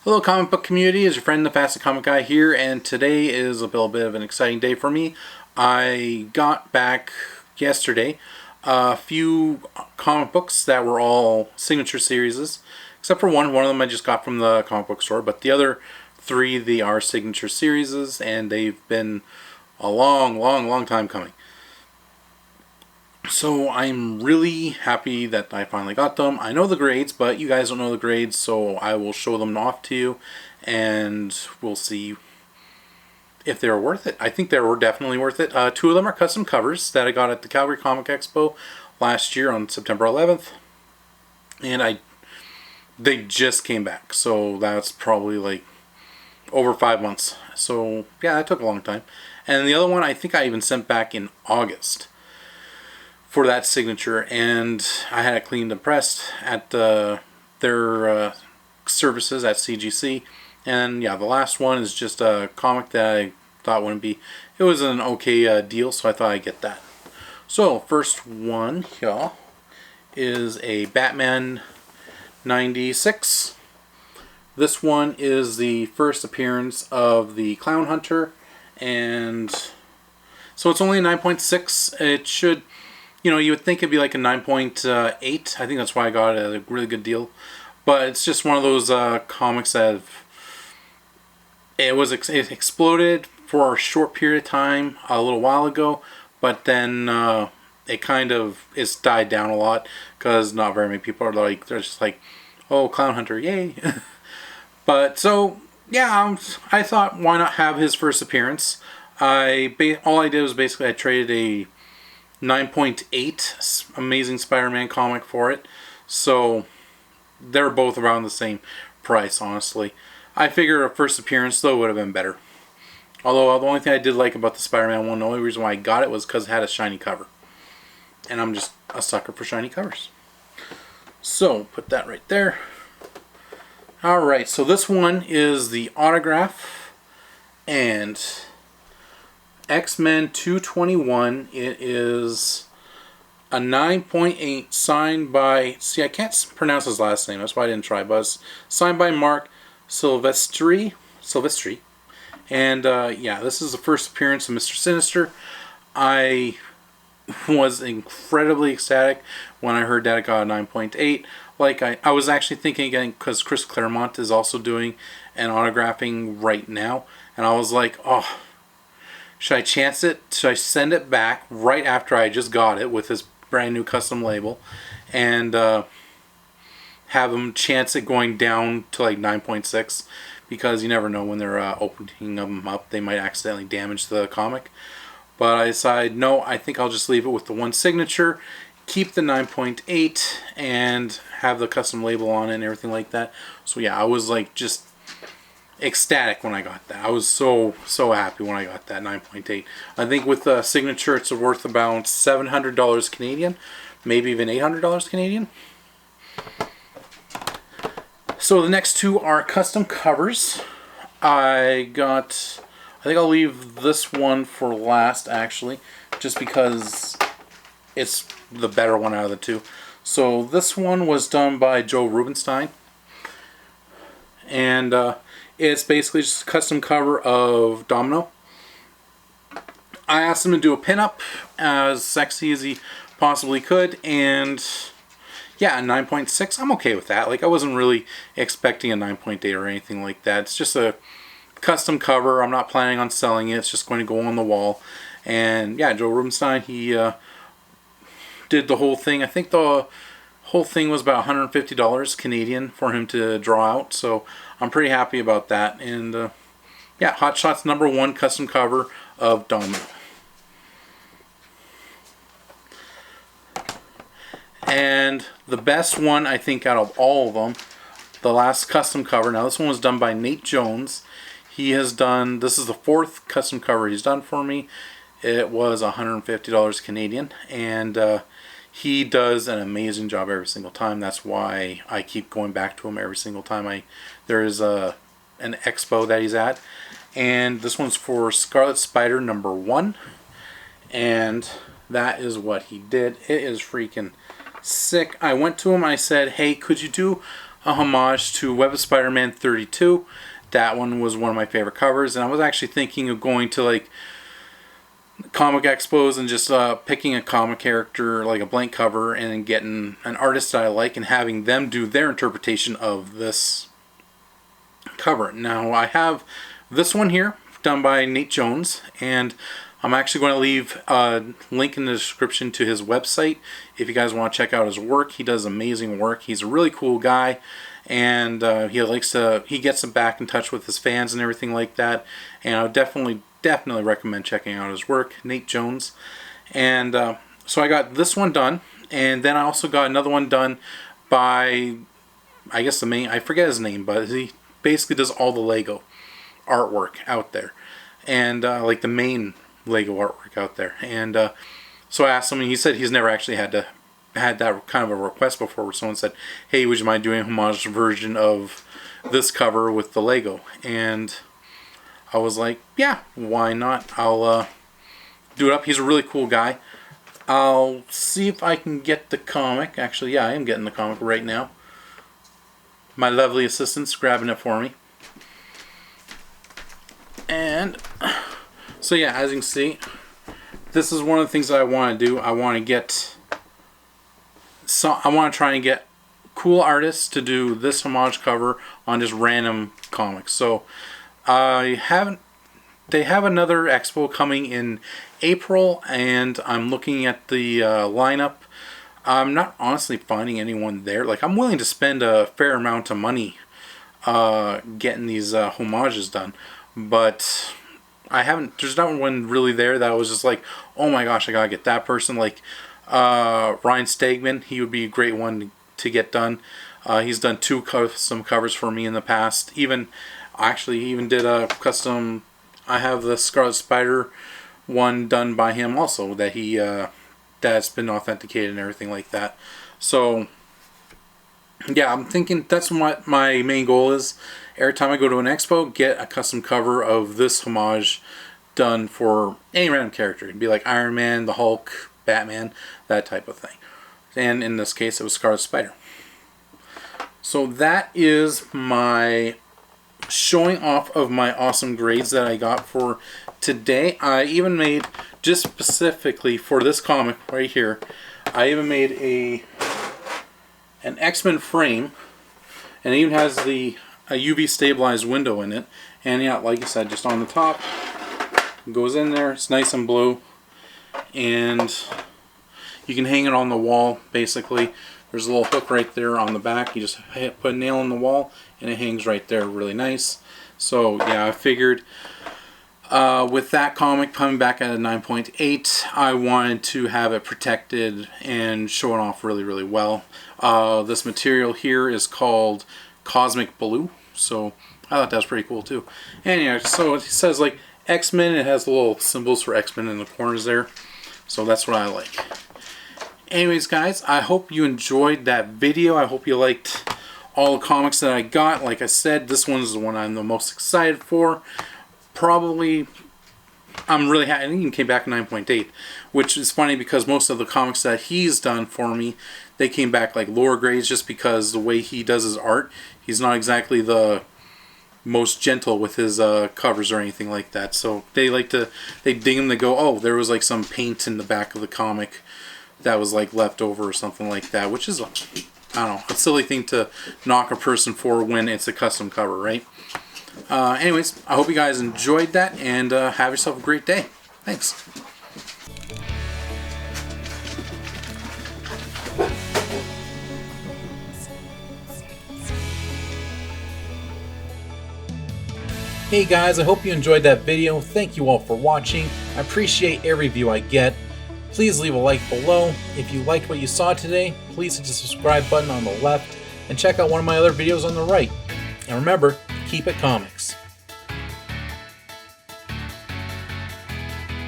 Hello comic book community, it's your friend the Fast Comic Guy here, and today is a little bit of an exciting day for me. I got back yesterday a few comic books that were all signature series, except for one. One of them I just got from the comic book store, but the other three, they are signature series, and they've been a long time coming. So I'm really happy that I finally got them. I know the grades, but you guys don't know the grades, so I will show them off to you, and we'll see if they're worth it. I think they were definitely worth it. Two of them are custom covers that I got at the Calgary Comic Expo last year on September 11th, and they just came back, so that's probably like over 5 months. So yeah, that took a long time. And the other one I think I even sent back in August for that signature, and I had it cleaned and pressed at their services at CGC. And yeah, the last one is just a comic that I thought wouldn't be, it was an okay deal, so I thought I'd get that. So first one here is a Batman 96. This one is the first appearance of the Clown Hunter, and so it's only a 9.6. It should, you would think it'd be like a 9.8. I think that's why I got it at a really good deal. But it's just one of those comics that it exploded for a short period of time a little while ago, but then it kind of died down a lot because not very many people are like, they're just like, oh, Clown Hunter, yay. But so yeah, I thought, why not have his first appearance? All I did was basically I traded a 9.8 Amazing Spider-Man comic for it, so they're both around the same price, honestly. I figure a first appearance though would have been better. Although the only thing I did like about the Spider-Man one, the only reason why I got it was because it had a shiny cover, and I'm just a sucker for shiny covers. So put that right there. Alright, so this one is the autograph and X-Men 221. It is a 9.8 signed by, see, I can't pronounce his last name, that's why I didn't try, but it's signed by Mark Silvestri. And yeah, this is the first appearance of Mr. Sinister. I was incredibly ecstatic when I heard that it got a 9.8. Like, I was actually thinking again, because Chris Claremont is also doing an autographing right now, and I was like, oh, should I chance it? Should I send it back right after I just got it with this brand new custom label, and have them chance it going down to like 9.6, because you never know when they're opening them up, they might accidentally damage the comic. But I decided, no, I think I'll just leave it with the one signature, keep the 9.8, and have the custom label on it and everything like that. So yeah, I was like just ecstatic when I got that. I was so happy when I got that 9.8. I think with the signature it's worth about $700 Canadian, maybe even $800 Canadian. So the next two are custom covers. I think I'll leave this one for last, actually, just because it's the better one out of the two. So this one was done by Joe Rubinstein, and it's basically just a custom cover of Domino. I asked him to do a pinup as sexy as he possibly could, and yeah, a 9.6, I'm okay with that. Like, I wasn't really expecting a 9.8 or anything like that. It's just a custom cover. I'm not planning on selling it. It's just going to go on the wall. And yeah, Joe Rubinstein, he did the whole thing. I think the whole thing was about $150 Canadian for him to draw out. So I'm pretty happy about that. And yeah, Hot Shots #1 custom cover of Domino. And the best one, I think, out of all of them, the last custom cover. Now this one was done by Nate Jones. He has done, this is the 4th custom cover he's done for me. It was $150 Canadian, and he does an amazing job every single time. That's why I keep going back to him every single time there is an expo that he's at. And this one's for Scarlet Spider #1, and that is what he did. It is freaking sick. I went to him, I said, hey, could you do a homage to Web of Spider-Man 32. That one was one of my favorite covers, and I was actually thinking of going to like comic expos and just picking a comic character, like a blank cover, and then getting an artist that I like and having them do their interpretation of this cover. Now I have this one here done by Nate Jones, and I'm actually going to leave a link in the description to his website if you guys want to check out his work. He does amazing work. He's a really cool guy, and he gets back in touch with his fans and everything like that. And I would definitely recommend checking out his work, Nate Jones. And so I got this one done, and then I also got another one done by, I guess I forget his name, but he basically does all the Lego artwork out there, and like the main Lego artwork out there. And so I asked him, and he said he's never actually had that kind of a request before, where someone said, hey, would you mind doing a homage version of this cover with the Lego? And I was like, yeah, why not? I'll do it up. He's a really cool guy. I'll see if I can get the comic. Actually, yeah, I am getting the comic right now. My lovely assistant's grabbing it for me. And so yeah, as you can see, this is one of the things that I want to do. I want to try and get cool artists to do this homage cover on just random comics. So they have another expo coming in April, and I'm looking at the lineup. I'm not honestly finding anyone there. Like, I'm willing to spend a fair amount of money getting these homages done, but there's not one really there that I was just like, oh my gosh, I gotta get that person. Like Ryan Stegman, he would be a great one to get done. He's done some covers for me in the past. He even did a custom. I have the Scarlet Spider one done by him also, that that's been authenticated and everything like that. So yeah, I'm thinking that's what my main goal is. Every time I go to an expo, get a custom cover of this homage done for any random character. It'd be like Iron Man, the Hulk, Batman, that type of thing. And in this case, it was Scarlet Spider. So that is my showing off of my awesome grades that I got for today. I even made, just specifically for this comic right here, I even made an X-Men frame, and it even has a UV stabilized window in it. And yeah, like I said, just on the top, it goes in there. It's nice and blue, and you can hang it on the wall basically. There's a little hook right there on the back. You just put a nail in the wall and it hangs right there, really nice. So yeah, I figured with that comic coming back at a 9.8, I wanted to have it protected and show it off really, really well. This material here is called Cosmic Blue, so I thought that was pretty cool too. And yeah, so it says like X-Men, it has the little symbols for X-Men in the corners there, so that's what I like. Anyways guys, I hope you enjoyed that video. I hope you liked all the comics that I got. Like I said, this one's the one I'm the most excited for. Probably, I'm really happy. I think he came back 9.8, which is funny because most of the comics that he's done for me, they came back like lower grades, just because the way he does his art, he's not exactly the most gentle with his covers or anything like that. So they ding him, they go, oh, there was like some paint in the back of the comic that was like left over or something like that, which is, I don't know, a silly thing to knock a person for when it's a custom cover, right? Anyways, I hope you guys enjoyed that, and have yourself a great day. Thanks. Hey guys, I hope you enjoyed that video. Thank you all for watching. I appreciate every view I get. Please leave a like below. If you liked what you saw today, please hit the subscribe button on the left and check out one of my other videos on the right. And remember, keep it comics.